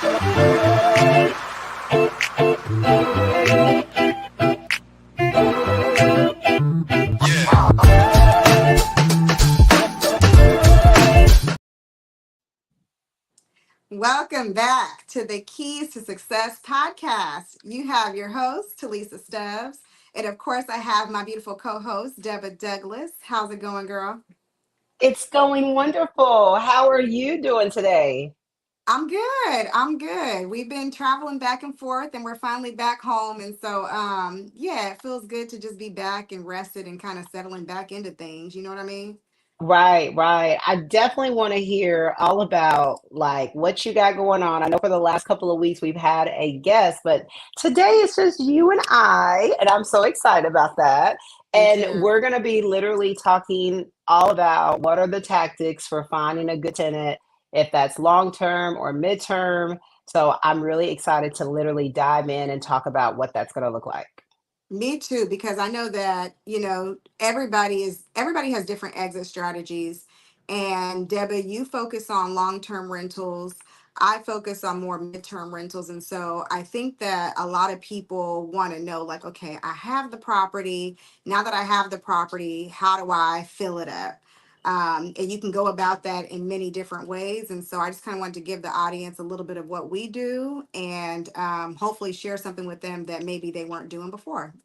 Welcome back to the Keys to Success podcast. You have your host, Tilisa Stubbs. And of course, I have my beautiful co host, Deba Douglas. How's it going, girl? It's going wonderful. How are you doing today? I'm good. I'm good. We've been traveling back and forth and we're finally back home. And so, yeah, it feels good to just be back and rested and kind of settling back into things. You know what I mean? Right, right. I definitely want to hear all about like what you got going on. I know for the last couple of weeks we've had a guest, but today it's just you and I'm so excited about that. Me And too. we're going to be literally talking all about what are the tactics for finding a good tenant, if that's long term or midterm. So I'm really excited to literally dive in and talk about what that's going to look like. Me too, because I know that, everybody has different exit strategies. And Debbie, you focus on long-term rentals. I focus on more midterm rentals. And so I think that a lot of people want to know, like, okay, I have the property. Now that I have the property, how do I fill it up? And you can go about that in many different ways. And so I just kind of wanted to give the audience a little bit of what we do and hopefully share something with them that maybe they weren't doing before.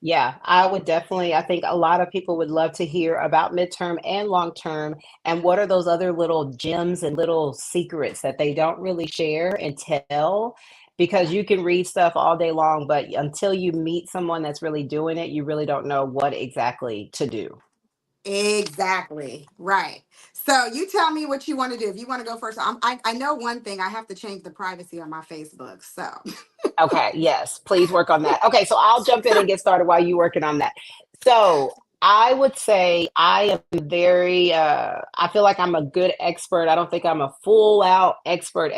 Yeah, I would definitely. I think a lot of people would love to hear about midterm and long term, and what are those other little gems and little secrets that they don't really share and tell, because you can read stuff all day long, but until you meet someone that's really doing it, you really don't know what exactly to do. Exactly. Right. So you tell me what you want to do. If you want to go first, I know one thing. I have to change the privacy on my Facebook. So Okay, yes, please work on that. Okay, so I'll jump in and get started while you working on that. So I would say I am very I feel like I'm a good expert. I don't think I'm a full out expert,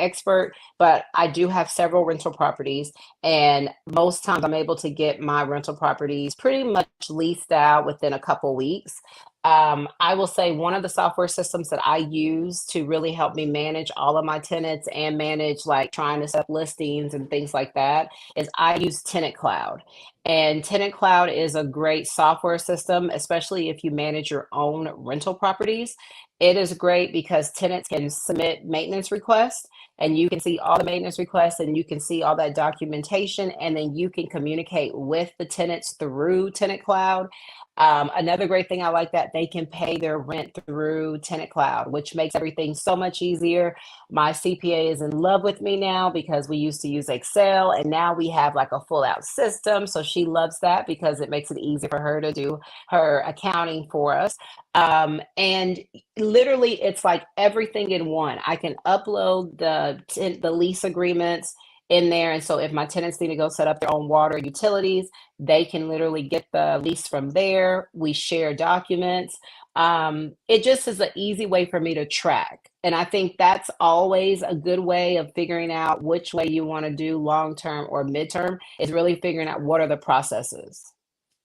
but I do have several rental properties, and most times I'm able to get my rental properties pretty much leased out within a couple weeks. I will say one of the software systems that I use to really help me manage all of my tenants and manage like trying to set up listings and things like that is I use Tenant Cloud. And Tenant Cloud is a great software system, especially if you manage your own rental properties. It is great because tenants can submit maintenance requests and you can see all the maintenance requests and you can see all that documentation, and then you can communicate with the tenants through Tenant Cloud. Another great thing I like that they can pay their rent through Tenant Cloud, which makes everything so much easier. My CPA is in love with me now because we used to use Excel and now we have like a full out system. So she loves that because it makes it easy for her to do her accounting for us. And literally, it's like everything in one. I can upload the lease agreements in there, and so if my tenants need to go set up their own water utilities, they can literally get the lease from there. We share documents. It just is an easy way for me to track. And I think that's always a good way of figuring out which way you want to do long term or midterm, is really figuring out what are the processes.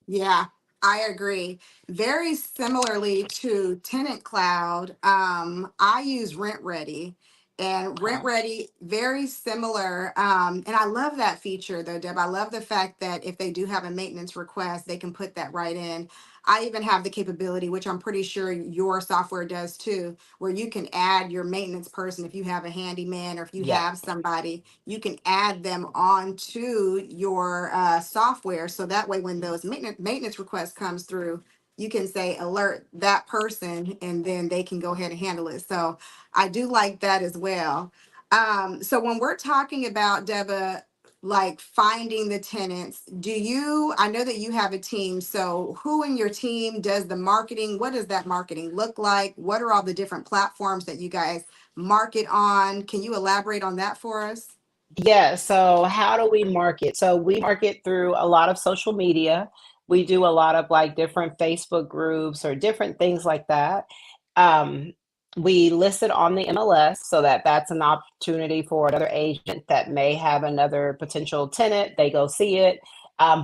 yeah, I agree. Very similarly to Tenant Cloud, I use Rent Ready. And Rent Okay. Ready, very similar. And I love that feature though, Deb. I love the fact that if they do have a maintenance request, they can put that right in. I even have the capability, which I'm pretty sure your software does too, where you can add your maintenance person if you have a handyman or if you Yeah. have somebody, you can add them onto your software. So that way, when those maintenance requests comes through, you can say alert that person, and then they can go ahead and handle it. So I do like that as well. So when we're talking about Deba, like finding the tenants, I know that you have a team. So who in your team does the marketing? What does that marketing look like? What are all the different platforms that you guys market on? Can you elaborate on that for us? Yeah, so how do we market? So we market through a lot of social media. We do a lot of like different Facebook groups or different things like that. Um, we list it on the MLS so that that's an opportunity for another agent that may have another potential tenant. They go see it.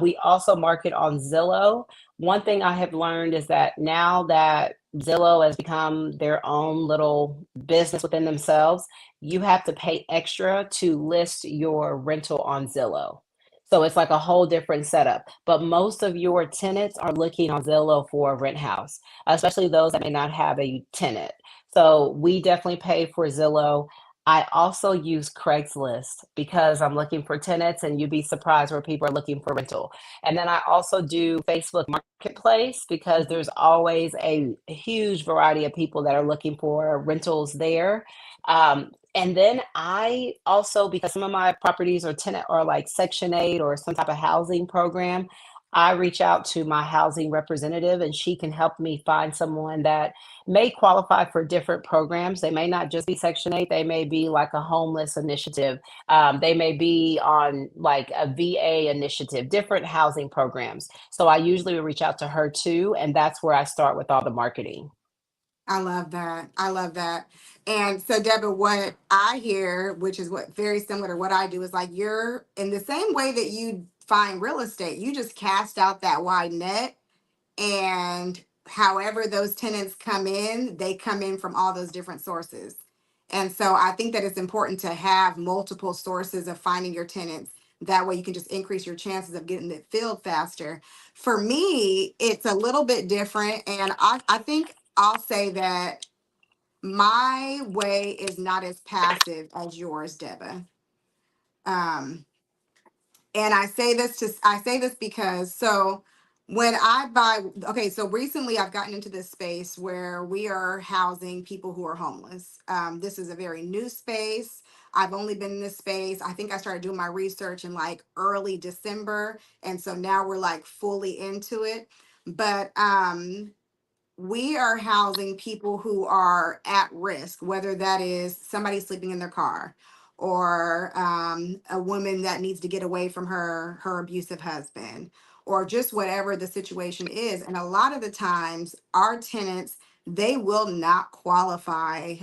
We also market on Zillow. One thing I have learned is that now that Zillow has become their own little business within themselves. You have to pay extra to list your rental on Zillow. So it's like a whole different setup. But most of your tenants are looking on Zillow for a rent house, especially those that may not have a tenant. So we definitely pay for Zillow. I also use Craigslist because I'm looking for tenants, and you'd be surprised where people are looking for rental. And then I also do Facebook Marketplace because there's always a huge variety of people that are looking for rentals there. And then I also, because some of my properties are tenant or like Section 8 or some type of housing program, I reach out to my housing representative and she can help me find someone that may qualify for different programs. They may not just be Section 8, they may be like a homeless initiative. They may be on like a VA initiative, different housing programs. So I usually will reach out to her too. And that's where I start with all the marketing. I love that. I love that. And so, Deborah, what I hear, which is what very similar to what I do, is like you're in the same way that you find real estate, you just cast out that wide net, and however those tenants come in, they come in from all those different sources. And so I think that it's important to have multiple sources of finding your tenants. That way you can just increase your chances of getting it filled faster. For me, it's a little bit different. And I think I'll say that my way is not as passive as yours, Deba. Um, and I say this because so when I buy, okay, so recently I've gotten into this space where we are housing people who are homeless. This is a very new space. I've only been in this space, I think I started doing my research in like early December, and so now we're like fully into it. But we are housing people who are at risk, whether that is somebody sleeping in their car, or a woman that needs to get away from her abusive husband, or just whatever the situation is. And a lot of the times, our tenants, they will not qualify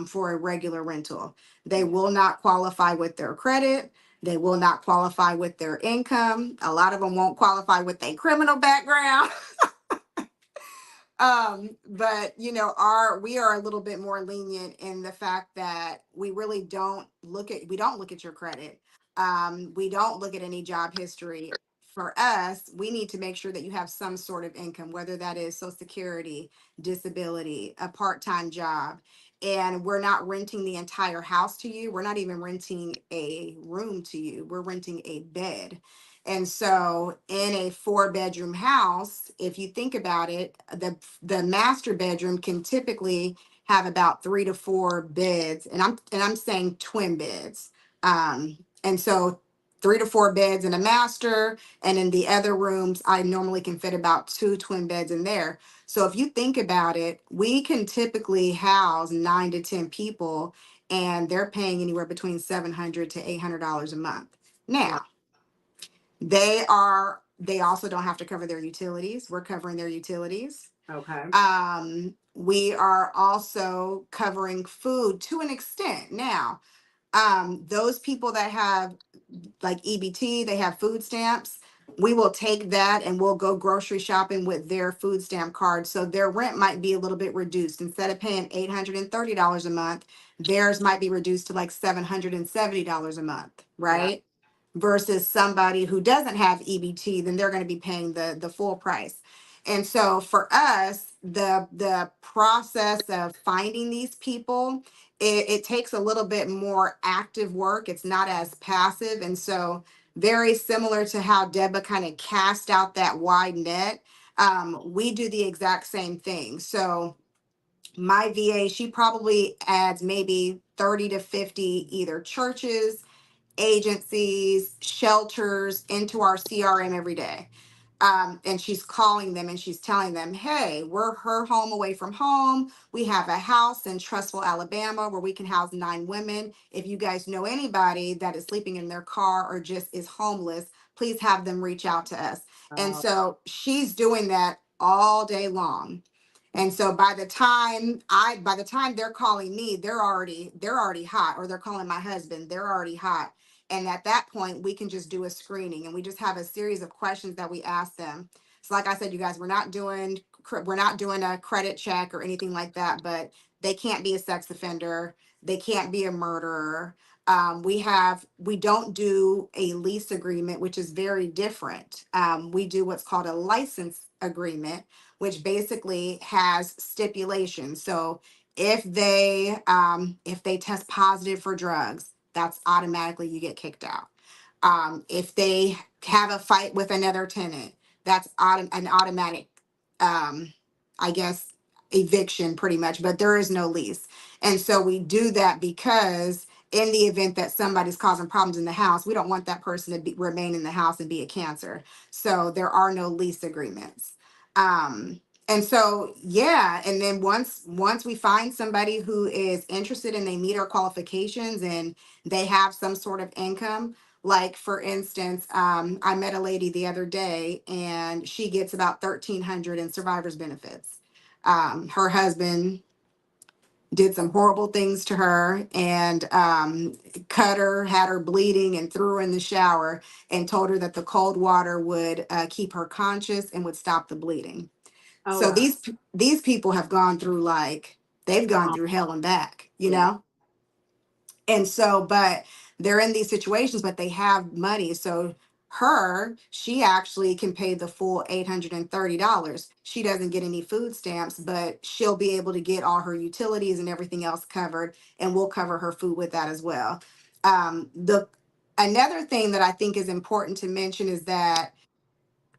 for a regular rental. They will not qualify with their credit. They will not qualify with their income. A lot of them won't qualify with a criminal background. But you know, we are a little bit more lenient in the fact that we really don't look at your credit. We don't look at any job history. For us, we need to make sure that you have some sort of income, whether that is Social Security, disability, a part-time job. And we're not renting the entire house to you. We're not even renting a room to you. We're renting a bed. And so in a 4 bedroom house, if you think about it, the master bedroom can typically have about 3 to 4 beds, and I'm saying twin beds. And so 3 to 4 beds in a master, and in the other rooms, I normally can fit about 2 twin beds in there. So if you think about it, we can typically house 9 to 10 people, and they're paying anywhere between $700 to $800 a month. Now, they also don't have to cover their utilities. We're covering their utilities. Okay. We are also covering food to an extent. Now, those people that have like EBT, they have food stamps. We will take that and we'll go grocery shopping with their food stamp card. So their rent might be a little bit reduced. Instead of paying $830 a month, theirs might be reduced to like $770 a month, right? Versus somebody who doesn't have EBT, then they're going to be paying the full price. And so for us, the process of finding these people, it takes a little bit more active work. It's not as passive. And so very similar to how Deba kind of cast out that wide net, we do the exact same thing. So my VA, she probably adds maybe 30 to 50 either churches, agencies, shelters into our CRM every day. And she's calling them and she's telling them, hey, we're her home away from home. We have a house in Trussville, Alabama, where we can house 9 women. If you guys know anybody that is sleeping in their car or just is homeless, please have them reach out to us. And so she's doing that all day long. And so by the time they're calling me, they're already hot, or they're calling my husband, they're already hot. And at that point, we can just do a screening, and we just have a series of questions that we ask them. So like I said, you guys, we're not doing we're not doing a credit check or anything like that, but they can't be a sex offender. They can't be a murderer. We don't do a lease agreement, which is very different. We do what's called a license agreement, which basically has stipulations. So if they test positive for drugs, that's automatically you get kicked out. If they have a fight with another tenant, that's an automatic, um, I guess, eviction pretty much, but there is no lease. And so we do that because in the event that somebody's causing problems in the house, we don't want that person to remain in the house and be a cancer. So there are no lease agreements. And so, yeah, and then once we find somebody who is interested and they meet our qualifications and they have some sort of income, like for instance, I met a lady the other day and she gets about 1,300 in survivor's benefits. Her husband did some horrible things to her and cut her, had her bleeding, and threw her in the shower and told her that the cold water would keep her conscious and would stop the bleeding. Oh So wow. these people have gone through they've gone through hell and back, you Yeah. know? And so, but they're in these situations, but they have money. So she actually can pay the full $830. She doesn't get any food stamps, but she'll be able to get all her utilities and everything else covered, and we'll cover her food with that as well. The Another thing that I think is important to mention is that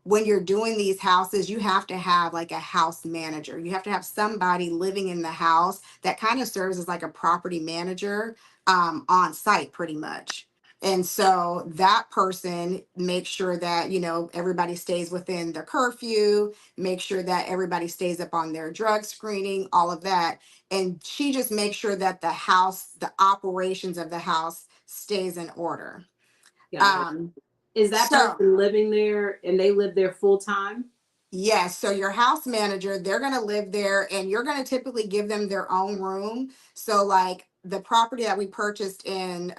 when you're doing these houses, you have to have like a house manager. You have to have somebody living in the house that kind of serves as like a property manager on site, pretty much. And so that person makes sure that, everybody stays within the curfew, make sure that everybody stays up on their drug screening, all of that. And she just makes sure that the operations of the house stays in order. Got it. Um, Is that so person living there and they live there full time? Yes, so your house manager, they're gonna live there and you're gonna typically give them their own room. So like the property that we purchased in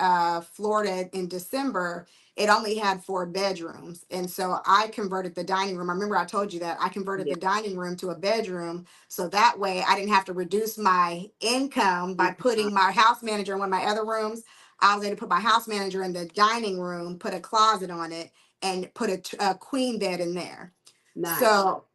Florida in December, it only had 4 bedrooms. And so I converted the dining room. I remember I told you that I converted Yeah. the dining room to a bedroom. So that way I didn't have to reduce my income by putting my house manager in one of my other rooms. I was able to put my house manager in the dining room, put a closet on it, and put a queen bed in there. Nice. So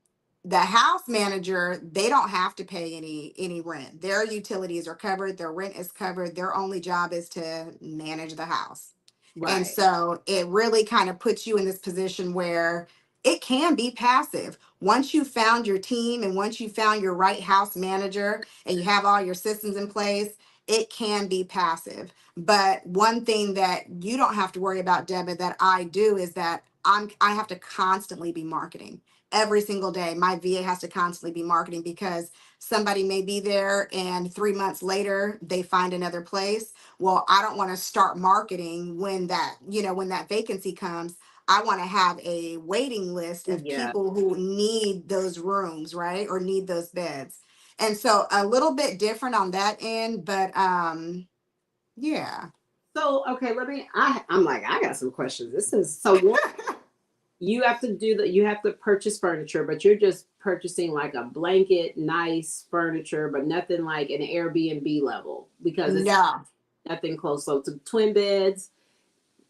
the house manager, they don't have to pay any rent. Their utilities are covered, their rent is covered. Their only job is to manage the house. And Right. so it really kind of puts you in this position where it can be passive. Once you found your team and once you found your right house manager and you have all your systems in place, it can be passive. But one thing that you don't have to worry about, Debit, that I do is that I have to constantly be marketing every single day. My VA has to constantly be marketing because somebody may be there and 3 months later they find another place. Well, I don't want to start marketing when that vacancy comes. I want to have a waiting list of Yeah. people who need those rooms, right? Or need those beds. And so a little bit different on that end, but yeah. So okay, I'm like, I got some questions. This is so one, you have to purchase furniture, but you're just purchasing like a blanket, nice furniture, but nothing like an Airbnb level because it's No. nothing close. So to twin beds,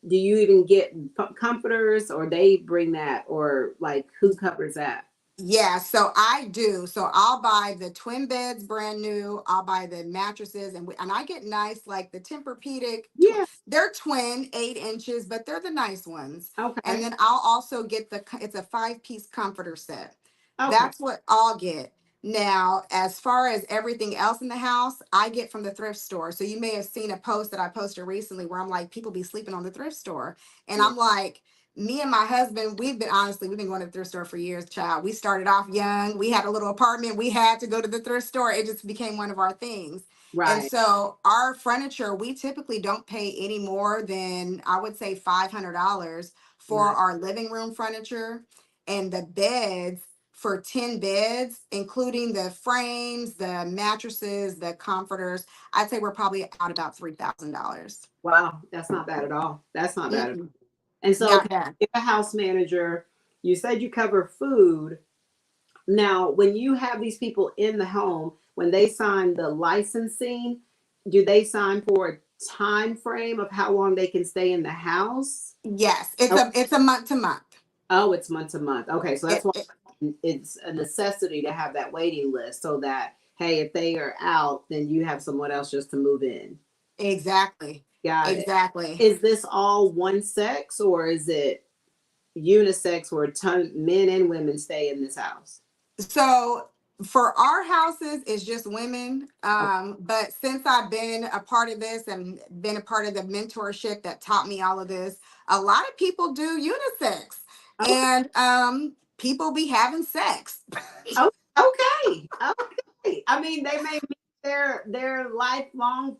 do you even get comforters or they bring that or like who covers that? Yeah, so I do. So I'll buy the twin beds brand new. I'll buy the mattresses and I get nice like the Tempur-Pedic. Yeah. They're twin, 8 inches, but they're the nice ones. And Okay. then I'll also get it's a 5-piece comforter set. Okay. That's what I'll get. Now, as far as everything else in the house, I get from the thrift store. So you may have seen a post that I posted recently where I'm like, people be sleeping on the thrift store. And Yeah. I'm like, me and my husband, we've been going to the thrift store for years, child. We started off young. We had a little apartment. We had to go to the thrift store. It just became one of our things. And Right. so our furniture, we typically don't pay any more than I would say $500 for Nice. our living room furniture and the beds for 10 beds, including the frames, the mattresses, the comforters. I'd say we're probably out about $3,000. Wow. That's not bad at all. That's not bad at all. Mm-mm, And so, okay, not bad. you're a house manager. You said you cover food. Now, when you have these people in the home, when they sign the licensing, do they sign for a time frame of how long they can stay in the house? Yes, Oh, it's a month to month. oh, it's month to month. Okay, so that's It, why it- it's a necessity to have that waiting list so that, hey, if they are out, then you have someone else just to move in. exactly. Got it. Exactly. Is this all one sex or is it unisex where men and women stay in this house? So for our houses, it's just women. Okay. But since I've been a part of this and been a part of the mentorship that taught me all of this, a lot of people do unisex, Okay. and people be having sex. Oh, okay. Okay. I mean, they may meet their lifelong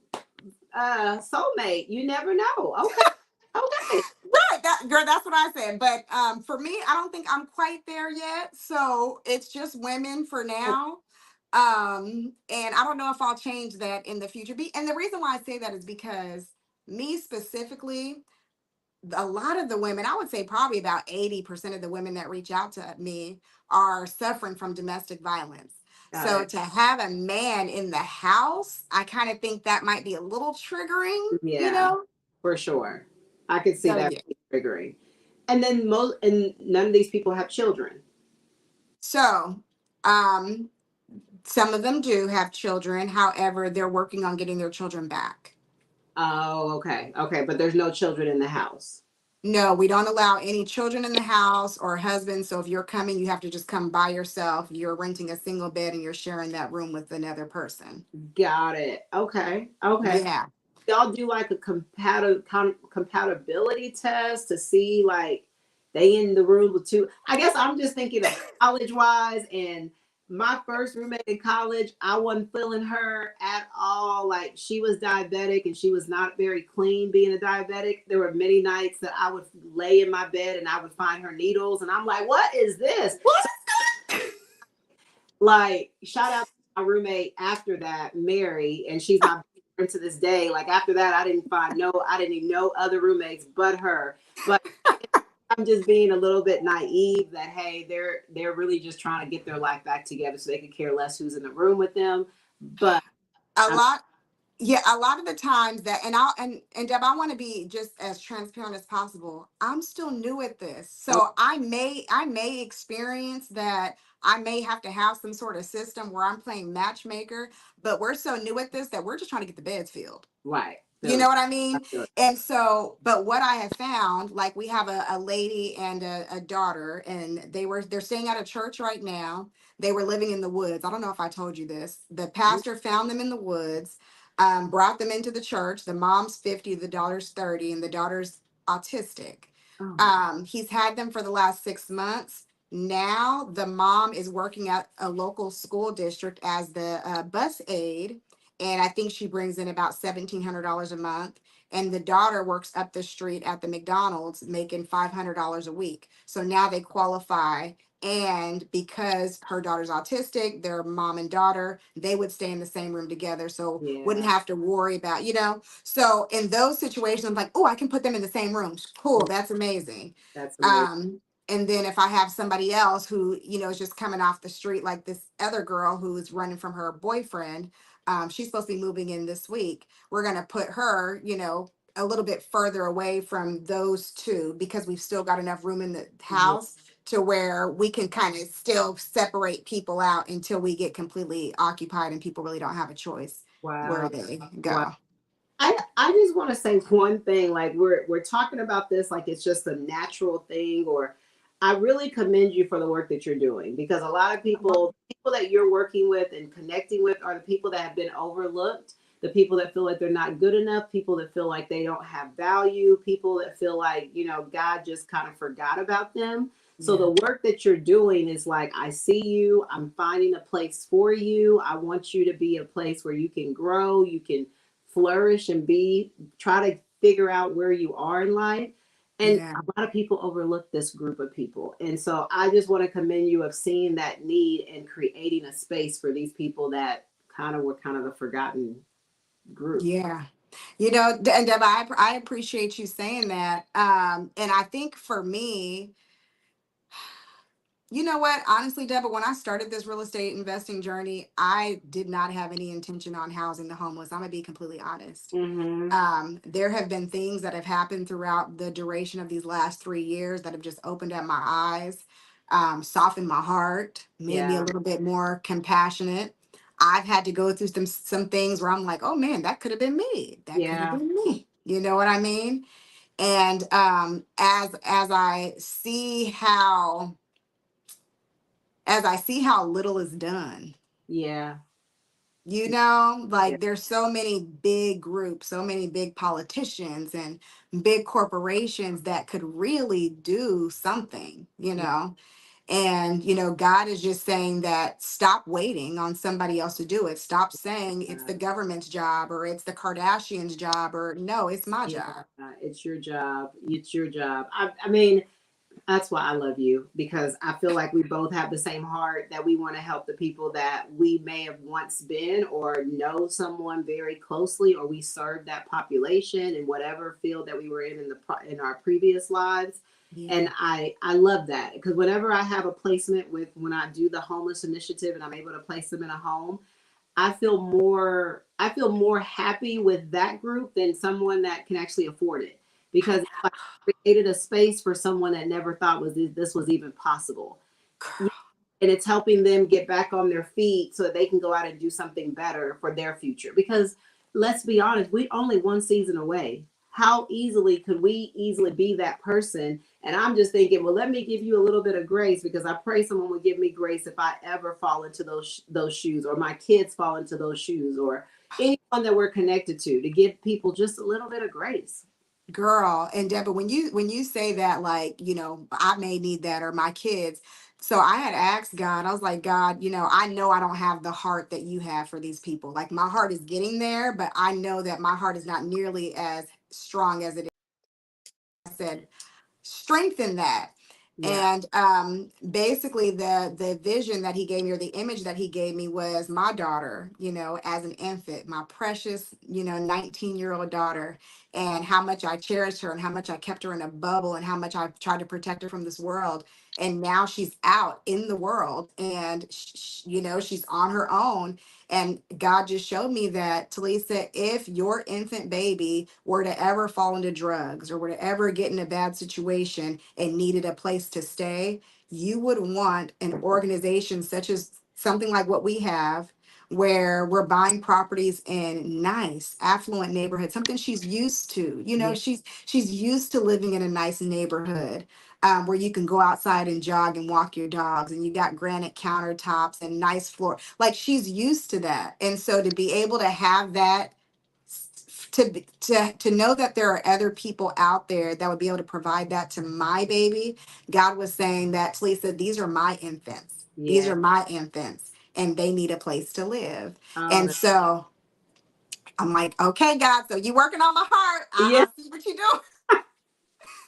soulmate. You never know. Okay. Okay. Right, that girl, that's what I said. But for me, I don't think I'm quite there yet. So it's just women for now. And I don't know if I'll change that in the future. And the reason why I say that is because me specifically, a lot of the women, I would say probably about 80% of the women that reach out to me are suffering from domestic violence. Got So it. to have a man in the house, I kind of think that might be a little triggering, you Yeah, know? for sure. I could see So that yeah. triggering. And then none of these people have children. So um some of them do have children. However, they're working on getting their children back. Oh, okay. Okay, but there's no children in the house. No, we don't allow any children in the house or husbands. So if you're coming, you have to just come by yourself. You're renting a single bed and you're sharing that room with another person. Got it. Okay. Okay. Yeah. Y'all do like a compatibility test to see like they in the room with two. I guess I'm just thinking of college wise, and my first roommate in college, I wasn't feeling her at all. Like she was diabetic and she was not very clean being a diabetic. There were many nights that I would lay in my bed and I would find her needles and I'm like, what is this? What? Like shout out to my roommate after that, Mary, and she's my friend to this day. Like after that, I didn't even know other roommates but her. But I'm just being a little bit naive that hey, they're really just trying to get their life back together so they could care less who's in the room with them. But A I'm lot. Yeah, a lot of the times that, and Deb, I want to be just as transparent as possible. I'm still new at this, okay, so I may experience that. I may have to have some sort of system where I'm playing matchmaker, but we're so new at this that we're just trying to get the beds filled. right. You Feel know it. what I I mean? feel it. And so, but what I have found, like we have a lady and a daughter, and they're staying at a church right now. They were living in the woods. I don't know if I told you this. The pastor found them in the woods, brought them into the church. The mom's 50, the daughter's 30, and the daughter's autistic. Oh my He's had them for the last 6 months. Now the mom is working at a local school district as the bus aide, and I think she brings in about $1,700 a month. And the daughter works up the street at the McDonald's making $500 a week. So now they qualify. And because her daughter's autistic, their mom and daughter, they would stay in the same room together. So wouldn't yeah, have to worry about, So in those situations, I'm like, oh, I can put them in the same room. Cool. That's amazing. that's amazing. And then if I have somebody else who, is just coming off the street, like this other girl who is running from her boyfriend, she's supposed to be moving in this week. We're going to put her, a little bit further away from those two because we've still got enough room in the Yeah. house to where we can kind of still separate people out until we get completely occupied and people really don't have a choice where Wow. they Wow. go. I just want to say one thing. Like we're talking about this like it's just a natural thing, or I really commend you for the work that you're doing because a lot of people that you're working with and connecting with are the people that have been overlooked, the people that feel like they're not good enough, people that feel like they don't have value, people that feel like, God just kind of forgot about them. So Yeah. the work that you're doing is like, I see you, I'm finding a place for you. I want you to be a place where you can grow, you can flourish and try to figure out where you are in life. And Yeah. a lot of people overlook this group of people. And so I just want to commend you of seeing that need and creating a space for these people that were kind of the forgotten group. Yeah. And Deb, I appreciate you saying that. And I think for me, You know what? Honestly, Deborah, when I started this real estate investing journey, I did not have any intention on housing the homeless. I'm gonna be completely honest. Mm-hmm. There have been things that have happened throughout the duration of these last 3 years that have just opened up my eyes, softened my heart, made me a Yeah. little bit more compassionate. I've had to go through some things where I'm like, oh man, that could have been me. That could have Yeah. been me. You know what I mean? And as I see how little is done, Yeah. you know, Yeah. like there's so many big groups, so many big politicians and big corporations that could really do something, you Yeah. know. And God is just saying that stop waiting on somebody else to do it. Stop saying it's the government's job or it's the Kardashians job, or no, it's my job. It's your job. It's your job. I mean, that's why I love you, because I feel like we both have the same heart, that we want to help the people that we may have once been or know someone very closely, or we served that population in whatever field that we were in our previous lives. Yeah. And I love that, because whenever I have a placement with, when I do the homeless initiative and I'm able to place them in a home, I feel more happy with that group than someone that can actually afford it, because it's like created a space for someone that never thought this was even possible. And it's helping them get back on their feet so that they can go out and do something better for their future. Because let's be honest, we only one season away. How easily could we easily be that person? And I'm just thinking, well, let me give you a little bit of grace, because I pray someone would give me grace if I ever fall into those shoes, or my kids fall into those shoes, or anyone that we're connected to give people just a little bit of grace. Girl, and Deborah, when you say that, like, I may need that, or my kids. So I had asked God, I was like, God, I know I don't have the heart that you have for these people. Like, my heart is getting there, but I know that my heart is not nearly as strong as it is. I said, strengthen that. Yeah. And basically the vision that he gave me, or the image that he gave me, was my daughter, as an infant, my precious 19-year-old daughter, and how much I cherished her and how much I kept her in a bubble and how much I tried to protect her from this world. And now she's out in the world, and she's on her own. And God just showed me that, Talisa, if your infant baby were to ever fall into drugs or were to ever get in a bad situation and needed a place to stay, you would want an organization such as something like what we have, where we're buying properties in nice, affluent neighborhoods, something she's used to. Yeah. She's used to living in a nice neighborhood, where you can go outside and jog and walk your dogs, and you got granite countertops and nice floor. Like, she's used to that. And so to be able to have that, to know that there are other people out there that would be able to provide that to my baby, God was saying that, Lisa, these are my infants. These Yeah. are my infants, and they need a place to live. Oh, And so I'm like, okay, God, so you working on my heart. yeah. I see what you do.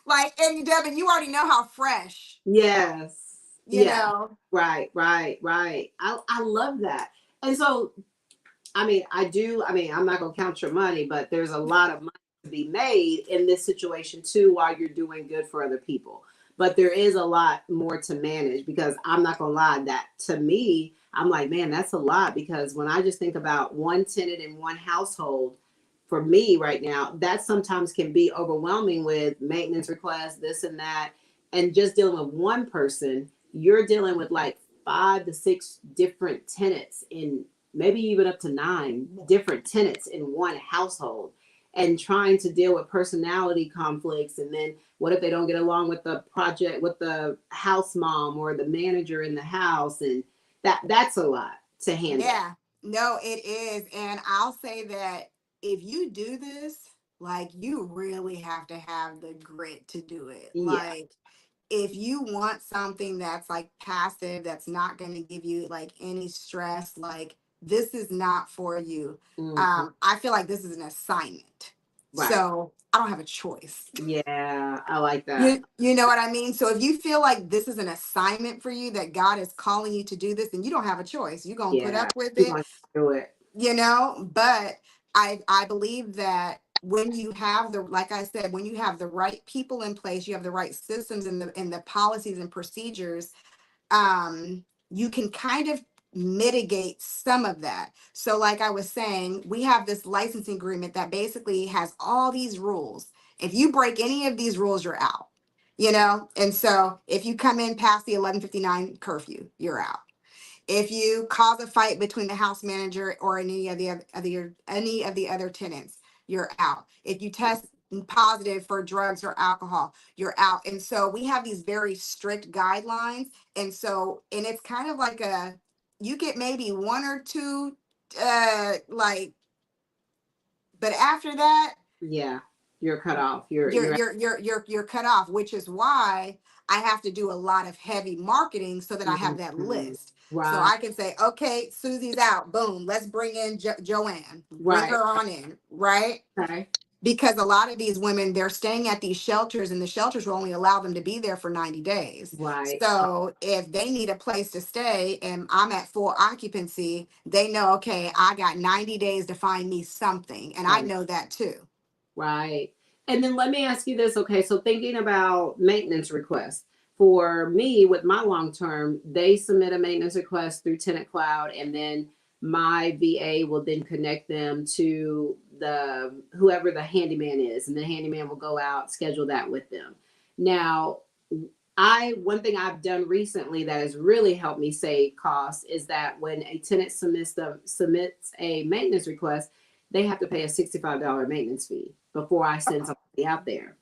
Like, and Devin, you already know how fresh, Yes. you Yeah. know. Right. Right. Right. I love that. And so, I mean, I'm not going to count your money, but there's a lot of money to be made in this situation too, while you're doing good for other people. But there is a lot more to manage, because I'm not going to lie, that to me, I'm like, man, that's a lot. Because when I just think about one tenant in one household, for me right now, that sometimes can be overwhelming with maintenance requests, this and that. And just dealing with one person, you're dealing with like 5 to 6 different tenants, in maybe even up to 9 different tenants in one household, and trying to deal with personality conflicts. And then what if they don't get along with the house mom or the manager in the house? And that's a lot to handle. Yeah, no, it is. And I'll say that if you do this, like, you really have to have the grit to do it. Yeah. Like, if you want something that's like passive, that's not going to give you like any stress, like, this is not for you. Mhm. I feel like this is an assignment. Right. So I don't have a choice. Yeah, I like that. You know what I mean? So if you feel like this is an assignment for you, that God is calling you to do this, and you don't have a choice, you're going to put Yeah, up with you it, want to do it. but I believe that when you have the, like I said, when you have the right people in place, you have the right systems and the policies and procedures, you can kind of mitigate some of that. So like I was saying, we have this licensing agreement that basically has all these rules. If you break any of these rules, you're out. You know, and so if you come in past the 11:59 curfew, you're out. If you cause a fight between the house manager or any of the other tenants, you're out. If you test positive for drugs or alcohol, you're out. And so we have these very strict guidelines. And so, and it's kind of like you get maybe one or two, but after that, Yeah, you're cut off. you're cut off, which is why I have to do a lot of heavy marketing so that I have that Mhm. list. So Right, I can say, okay, Susie's out. Boom. Let's bring in Joanne. Bring right. her on in, right? Okay, Because a lot of these women, they're staying at these shelters and the shelters will only allow them to be there for 90 days. right, So if they need a place to stay and I'm at full occupancy, they know, okay, I got 90 days to find me something. And I right, know that too. right. And then let me ask you this. Okay, so thinking about maintenance requests. For me, with my long term, they submit a maintenance request through Tenant Cloud, and then my VA will then connect them to the whoever the handyman is, and the handyman will go out, schedule that with them. Now, I one thing I've done recently that has really helped me save costs is that when a tenant submits a maintenance request, they have to pay a $65 maintenance fee before I send somebody out there.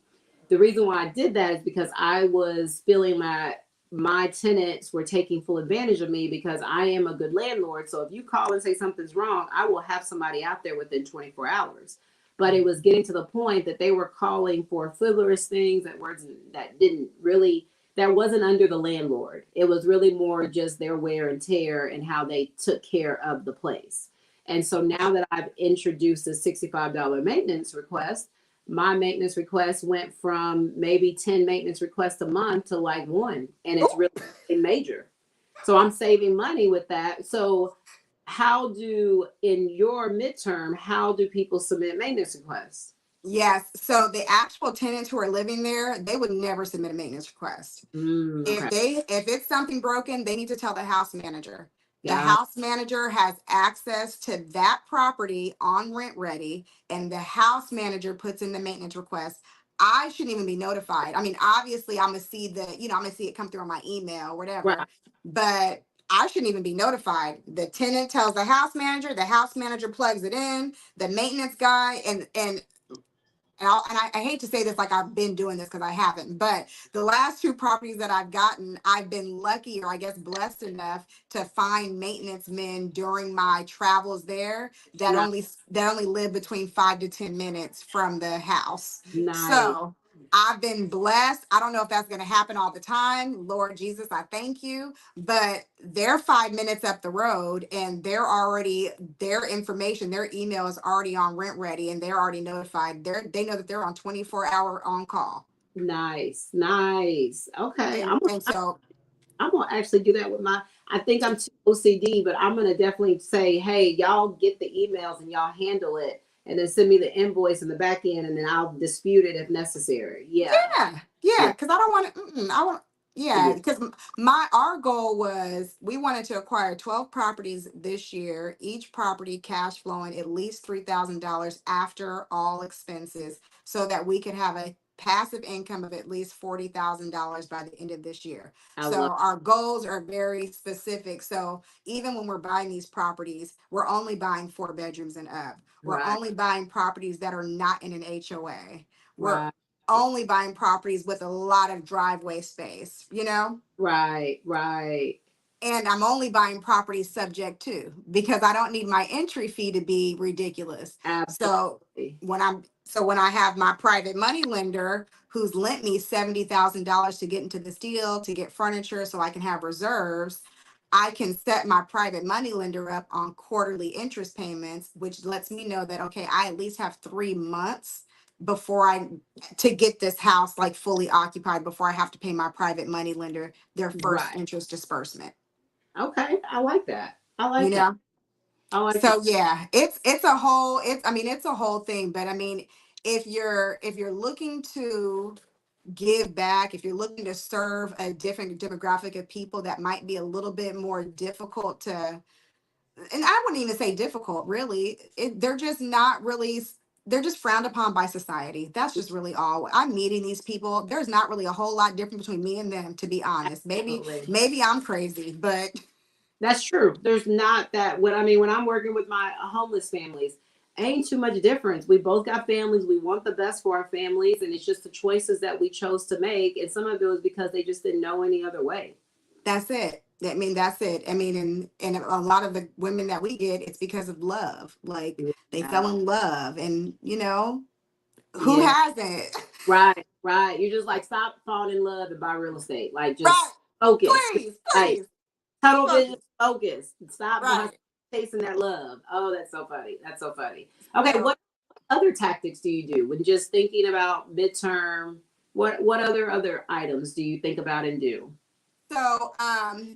The reason why I did that is because I was feeling my tenants were taking full advantage of me because I am a good landlord. So if you call and say something's wrong, I will have somebody out there within 24 hours. But it was getting to the point that they were calling for frivolous things that didn't really that wasn't under the landlord. It was really more just their wear and tear and how they took care of the place. And so now that I've introduced a $65 maintenance request, my maintenance request went from maybe 10 maintenance requests a month to like one. And it's really major. So I'm saving money with that. So in your midterm, how do people submit maintenance requests? Yes. So the actual tenants who are living there, they would never submit a maintenance request. Okay. If it's something broken, they need to tell the house manager. The Yeah. house manager has access to that property on Rent Ready, and the house manager puts in the maintenance request. I shouldn't even be notified. I mean, obviously, I'm gonna see I'm gonna see it come through on my email, Right. whatever. But I shouldn't even be notified. The tenant tells the house manager plugs it in, the maintenance guy, and I hate to say this like I've been doing this because I haven't, but the last two properties that I've gotten, I've been lucky or I guess blessed enough to find maintenance men during my travels there Right. that only live between 5 to 10 minutes from the house. Nice. So I've been blessed. I don't know if that's going to happen all the time. Lord Jesus, I thank you. But they're 5 minutes up the road and their information, their email is already on Rent Ready and they're already notified. They know that they're on 24-hour on call. Nice. Nice. Okay. And so I'm gonna actually do that with I think I'm too OCD, but I'm gonna definitely say, hey, y'all get the emails and y'all handle it, and then send me the invoice in the back end, and then I'll dispute it if necessary. Yeah. yeah, Yeah. because I don't want to. I want. Yeah, Yeah. because our goal was we wanted to acquire 12 properties this year. Each property cash flowing at least $3,000 after all expenses, so that we could have a passive income of at least $40,000 by the end of this year. I So love. our goals are very specific. So even when we're buying these properties, we're only buying 4 bedrooms and up. We're Right. only buying properties that are not in an HOA. We're Right. only buying properties with a lot of driveway space. Right. Right. And I'm only buying properties subject to because I don't need my entry fee to be ridiculous. So Absolutely. when I have my private money lender who's lent me $70,000 to get into this deal, to get furniture so I can have reserves, I can set my private money lender up on quarterly interest payments, which lets me know that, okay, I at least have 3 months before to get this house like fully occupied before I have to pay my private money lender their first Right. interest disbursement. Okay. I like that. I You like that. know? I like that. So yeah, it's a whole thing. But I mean, if you're looking to give back, if you're looking to serve a different demographic of people that might be a little bit more difficult to, and I wouldn't even say difficult, really. They're just not really, they're just frowned upon by society. That's just really all. I'm meeting these people. There's not really a whole lot different between me and them, to be honest. Absolutely. Maybe I'm crazy, but That's true. There's not that. What I mean, when I'm working with my homeless families, ain't too much difference. We both got families. We want the best for our families, and it's just the choices that we chose to make. And some of it was because they just didn't know any other way. that's it. I mean, that's it. I mean, and a lot of the women that we get, it's because of love. Like they Yeah. fell in love, and who Yeah. hasn't? Right. Right. You just like stop falling in love and buy real estate. Like Right. just focus. Please, Like please. tunnel vision. Focus. Focus. Stop Right. chasing that love. Oh, that's so funny. That's so funny. Okay. So, What other tactics do you do when just thinking about midterm? What other items do you think about and do? So,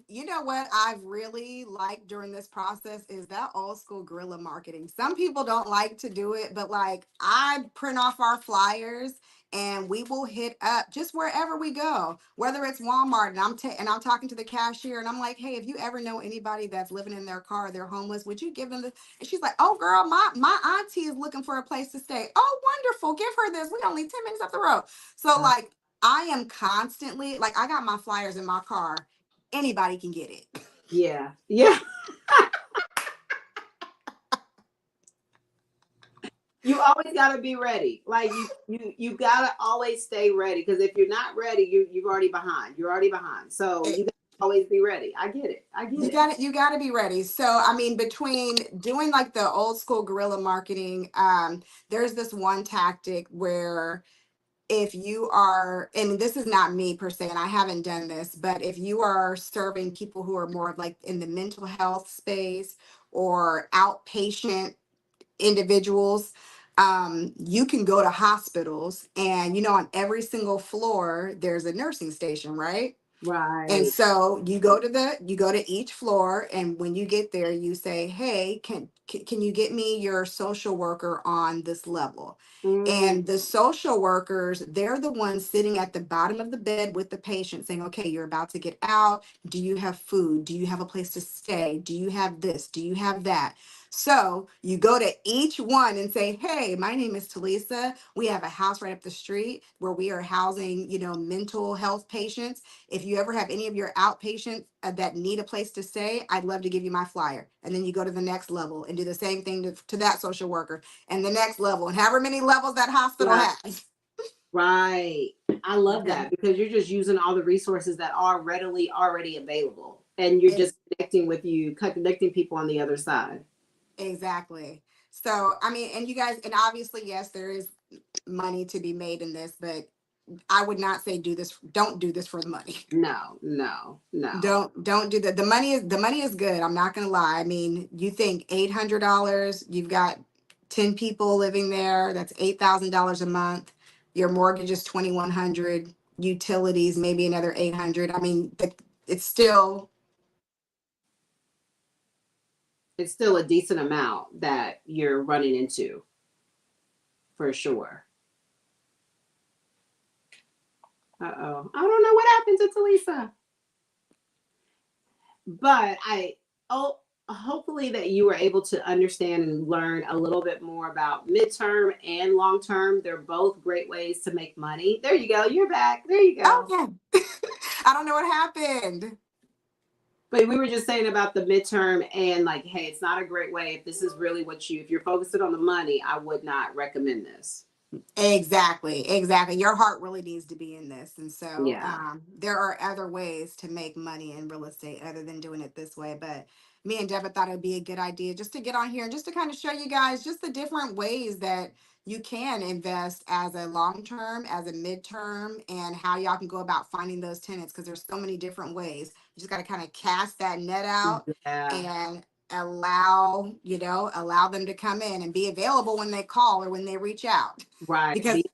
you know what I've really liked during this process is that old school guerrilla marketing. Some people don't like to do it, but like I print off our flyers and we will hit up just wherever we go, whether it's Walmart and I'm talking to the cashier and I'm like, hey, if you ever know anybody that's living in their car, they're homeless, would you give them this? And she's like, oh girl, my auntie is looking for a place to stay. Oh, wonderful, give her this. We only 10 minutes up the road. So like I am constantly like I got my flyers in my car. Anybody can get it. Yeah. Yeah. You always got to be ready. Like you got to always stay ready because if you're not ready, you're already behind. You're already behind. So you got to always be ready. I get it. I get it. You got to be ready. So I mean between doing like the old school guerrilla marketing, there's this one tactic where if you are, and this is not me per se, and I haven't done this, but if you are serving people who are more of like in the mental health space or outpatient individuals, you can go to hospitals and on every single floor there's a nursing station, right? And Right. so you go to each floor, and when you get there, you say, "Hey, can you get me your social worker on this level?" Mm, And the social workers, they're the ones sitting at the bottom of the bed with the patient saying, "Okay, you're about to get out. Do you have food? Do you have a place to stay? Do you have this? Do you have that?" So you go to each one and say, "Hey, my name is Tilisa. We have a house right up the street where we are housing, mental health patients. If you ever have any of your outpatients that need a place to stay, I'd love to give you my flyer." And then you go to the next level and do the same thing to that social worker and the next level and however many levels that hospital right. has. Right. I love Yeah. that because you're just using all the resources that are readily already available, and you're Ex- just connecting people on the other side. Exactly. So, I mean, and you guys, and obviously, yes, there is money to be made in this, but I would not say don't do this for the money. No. No. No. Don't do that. The money is good. I'm not gonna lie. I mean, you think $800, you've got 10 people living there, that's $8,000 a month. Your mortgage is 2,100, utilities maybe another 800. I mean, it's still It's still a decent amount that you're running into for sure. Uh-oh. I don't know what happened to Talisa. But oh hopefully that you were able to understand and learn a little bit more about midterm and long term. They're both great ways to make money. There you go. You're back. There you go. okay. I don't know what happened. But we were just saying about the midterm and like, hey, it's not a great way. If this is really if you're focusing on the money, I would not recommend this. Exactly. Your heart really needs to be in this. And so Yeah. there are other ways to make money in real estate other than doing it this way. But me and Deba thought it'd be a good idea just to get on here and just to kind of show you guys just the different ways that you can invest as a long term, as a midterm, and how y'all can go about finding those tenants because there's so many different ways. You just got to kind of cast that net out Yeah. and allow them to come in and be available when they call or when they reach out Right. because Pick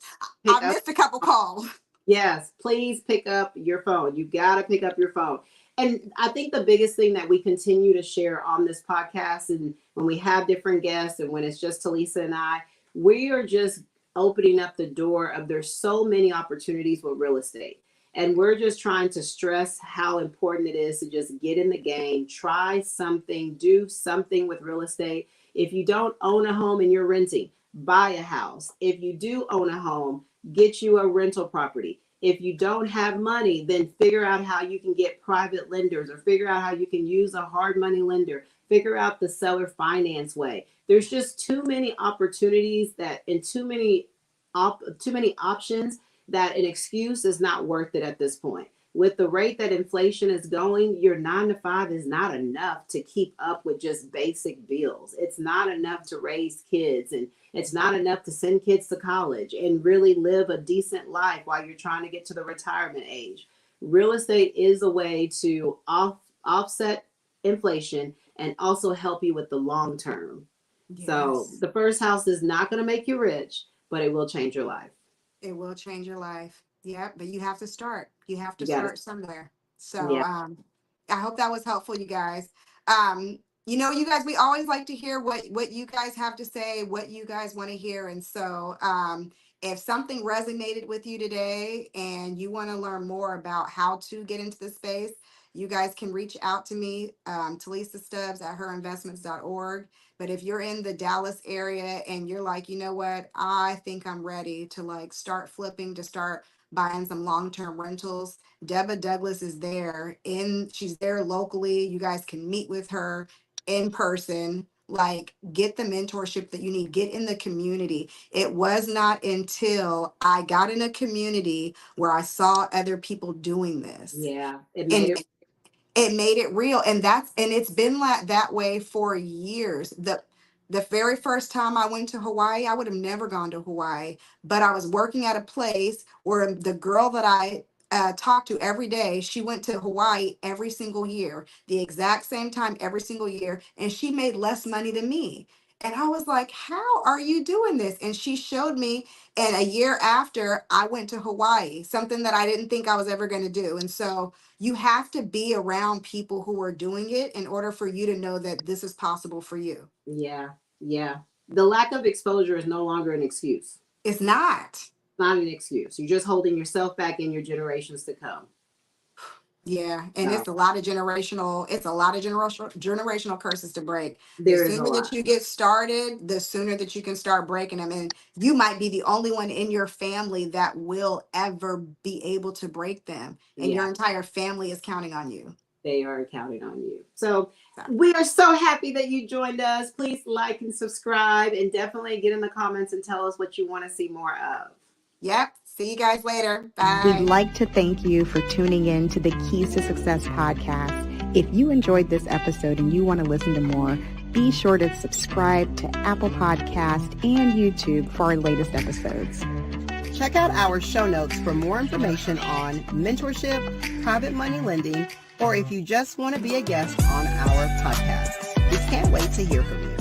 I up. missed a couple calls. Yes, please pick up your phone. You got to pick up your phone. And I think the biggest thing that we continue to share on this podcast, and when we have different guests, and when it's just Talisa and I, we are just opening up the door of there's so many opportunities with real estate. And we're just trying to stress how important it is to just get in the game, try something, do something with real estate. If you don't own a home and you're renting, buy a house. If you do own a home, get you a rental property. If you don't have money, then figure out how you can get private lenders, or figure out how you can use a hard money lender. Figure out the seller finance way. There's just too many opportunities that, and too many options, that an excuse is not worth it at this point. With the rate that inflation is going, your 9 to 5 is not enough to keep up with just basic bills. It's not enough to raise kids, and it's not enough to send kids to college and really live a decent life while you're trying to get to the retirement age. Real estate is a way to offset inflation and also help you with the long term. Yes. So the first house is not going to make you rich, but it will change your life. It will change your life. Yeah, but you have to start. You have to You gotta- start somewhere. So Yeah. I hope that was helpful, you guys. You guys, we always like to hear what you guys have to say, what you guys want to hear. And so if something resonated with you today and you want to learn more about how to get into the space, you guys can reach out to me, Tilisa Stubbs at herinvestments.org. But if you're in the Dallas area and you're like, you know what, I think I'm ready to like start flipping, to start buying some long-term rentals, Deba Douglas is there. She's there locally. You guys can meet with her in person. Like, get the mentorship that you need. Get in the community. It was not until I got in a community where I saw other people doing this. Yeah. It made it real. And it's been like that way for years. The very first time I went to Hawaii, I would have never gone to Hawaii, but I was working at a place where the girl that I talked to every day, she went to Hawaii every single year, the exact same time every single year, and she made less money than me. And I was like, how are you doing this? And she showed me, and a year after, I went to Hawaii, something that I didn't think I was ever going to do. And so you have to be around people who are doing it in order for you to know that this is possible for you. Yeah. Yeah. The lack of exposure is no longer an excuse. It's not. It's not an excuse. You're just holding yourself back in your generations to come. Yeah. And Wow. it's a lot of generational curses to break. There The is a sooner lot. that you get started, the sooner that you can start breaking them. And you might be the only one in your family that will ever be able to break them. And Yeah. your entire family is counting on you. They are counting on you. So we are so happy that you joined us. Please like and subscribe, and definitely get in the comments and tell us what you want to see more of. Yep. See you guys later. Bye. We'd like to thank you for tuning in to the Keys to Success podcast. If you enjoyed this episode and you want to listen to more, be sure to subscribe to Apple Podcast and YouTube for our latest episodes. Check out our show notes for more information on mentorship, private money lending, or if you just want to be a guest on our podcast. We can't wait to hear from you.